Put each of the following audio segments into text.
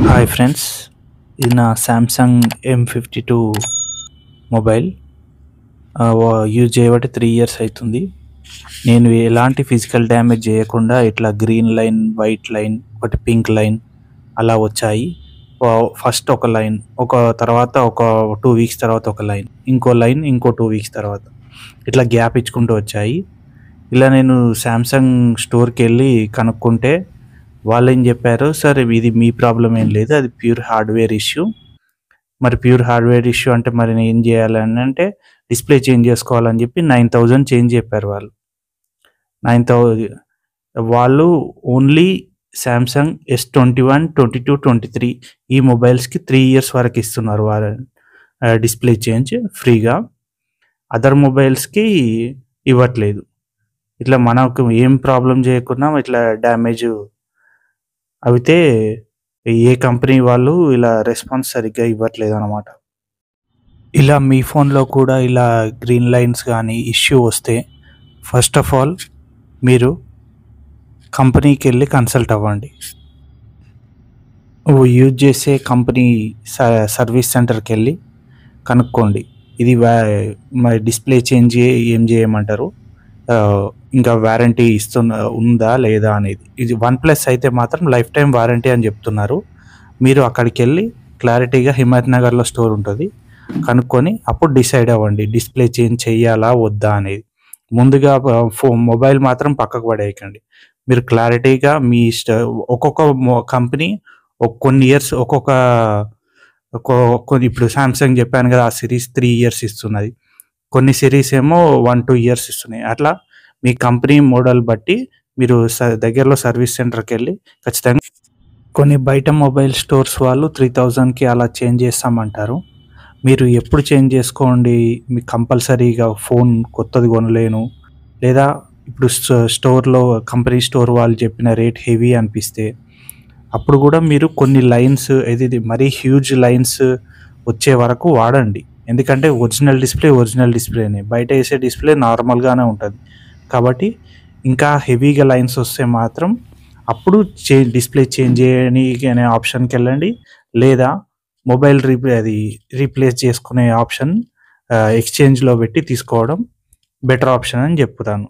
Hi friends, ఇది నా Samsung M52 mobile. Use చేయబట్టి 3 ఇయర్స్ అవుతుంది. నేను ఎలాంటి ఫిజికల్ డ్యామేజ్ చేయకుండా ఇట్లా గ్రీన్ లైన్, వైట్ లైన్, ఒకటి పింక్ లైన్ అలా వచ్చాయి. ఫస్ట్ ఒక లైన్, తర్వాత ఒక 2 వీక్స్ తర్వాత ఒక లైన్, ఇంకో లైన్ ఇంకో 2 వీక్స్ తర్వాత ఇట్లా గ్యాప్ ఇచ్చుకుంటూ వచ్చాయి. ఇలా నేను సామ్సంగ్ స్టోర్కి వెళ్ళి కనుక్కుంటే వాళ్ళు ఏం చెప్పారు, సార్ ఇది మీ ప్రాబ్లం ఏం లేదు, అది ప్యూర్ హార్డ్వేర్ ఇష్యూ. మరి ప్యూర్ హార్డ్వేర్ ఇష్యూ అంటే మరి నేను ఏం చేయాలని అంటే డిస్ప్లే చేంజ్ చేసుకోవాలని చెప్పి 9,000 చేంజ్ చెప్పారు వాళ్ళు. 9,000 వాళ్ళు ఓన్లీ సామ్సంగ్ S21, 22, 23 ఈ మొబైల్స్కి 3 ఇయర్స్ వరకు ఇస్తున్నారు వాళ్ళ డిస్ప్లే చేంజ్ ఫ్రీగా. అదర్ మొబైల్స్కి ఇవ్వట్లేదు. ఇట్లా మనకు ఏం ప్రాబ్లం చేయకుండా ఇట్లా డ్యామేజ్ అయితే ఏ కంపెనీ వాళ్ళు ఇలా రెస్పాన్స్ సరిగ్గా ఇవ్వట్లేదు అనమాట. ఇలా మీ ఫోన్లో కూడా ఇలా గ్రీన్ లైన్స్ కానీ ఇష్యూ వస్తే ఫస్ట్ ఆఫ్ ఆల్ మీరు కంపెనీకి వెళ్ళి కన్సల్ట్ అవ్వండి. యూజ్ చేసే కంపెనీ సర్వీస్ సెంటర్కి వెళ్ళి కనుక్కోండి, ఇది మరి డిస్ప్లే చేంజ్ ఏం చేయమంటారు, ఇంకా వారంటీ ఉందా లేదా అనేది. ఇది OnePlus అయితే మాత్రం లైఫ్ టైం వారంటీ అని చెప్తున్నారు. మీరు అక్కడికి వెళ్ళి క్లారిటీగా హిమాయత్ నగర్లో స్టోర్ ఉంటుంది, కనుక్కొని అప్పుడు డిసైడ్ అవ్వండి డిస్ప్లే చేంజ్ చెయ్యాలా వద్దా అనేది. ముందుగా మొబైల్ మాత్రం పక్కకు పడేయకండి. మీరు క్లారిటీగా మీ ఒక్కొక్క కంపెనీ కొన్ని ఇయర్స్ ఇప్పుడు సామ్సంగ్ చెప్పాను కదా, ఆ సిరీస్ 3 ఇయర్స్ ఇస్తున్నది, కొన్ని సిరీస్ ఏమో 1-2 ఇయర్స్ ఇస్తున్నాయి. అట్లా మీ కంపెనీ మోడల్ బట్టి మీరు దగ్గరలో సర్వీస్ సెంటర్కి వెళ్ళి ఖచ్చితంగా. కొన్ని బయట మొబైల్ స్టోర్స్ వాళ్ళు 3,000కి అలా చేంజ్ చేస్తామంటారు. మీరు ఎప్పుడు చేంజ్ చేసుకోండి, మీకు కంపల్సరీగా ఫోన్ కొత్తది కొనలేను, లేదా ఇప్పుడు స్టోర్లో కంపెనీ స్టోర్ వాళ్ళు చెప్పిన రేట్ హెవీ అనిపిస్తే అప్పుడు కూడా మీరు కొన్ని లైన్స్, ఇది మరీ హ్యూజ్ లైన్స్ వచ్చే వరకు వాడండి. ఎందుకంటే ఒరిజినల్ డిస్ప్లేనే, బయట వేసే డిస్ప్లే నార్మల్గానే ఉంటుంది. కాబట్టి ఇంకా హెవీగా లైన్స్ వస్తే మాత్రం అప్పుడు డిస్ప్లే చేంజ్ చేయడానికి అనే ఆప్షన్కి వెళ్ళండి, లేదా మొబైల్ రీప్లేస్ చేసుకునే ఆప్షన్ ఎక్స్చేంజ్లో పెట్టి తీసుకోవడం బెటర్ ఆప్షన్ అని చెప్తాను.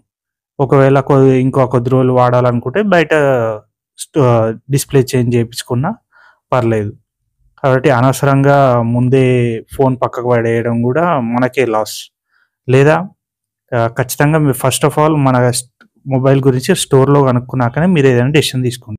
ఒకవేళ ఇంకో కొద్ది రోజులు వాడాలనుకుంటే బయట డిస్ప్లే చేంజ్ చేయించుకున్నా పర్లేదు. కాబట్టి అనవసరంగా ముందే ఫోన్ పక్కకు పడేయడం కూడా మనకే లాస్. లేదా ఖచ్చితంగా మీరు ఫస్ట్ ఆఫ్ ఆల్ మన మొబైల్ గురించి స్టోర్లో కనుక్కున్నాకనే మీరు ఏదైనా డెసిషన్ తీసుకోండి.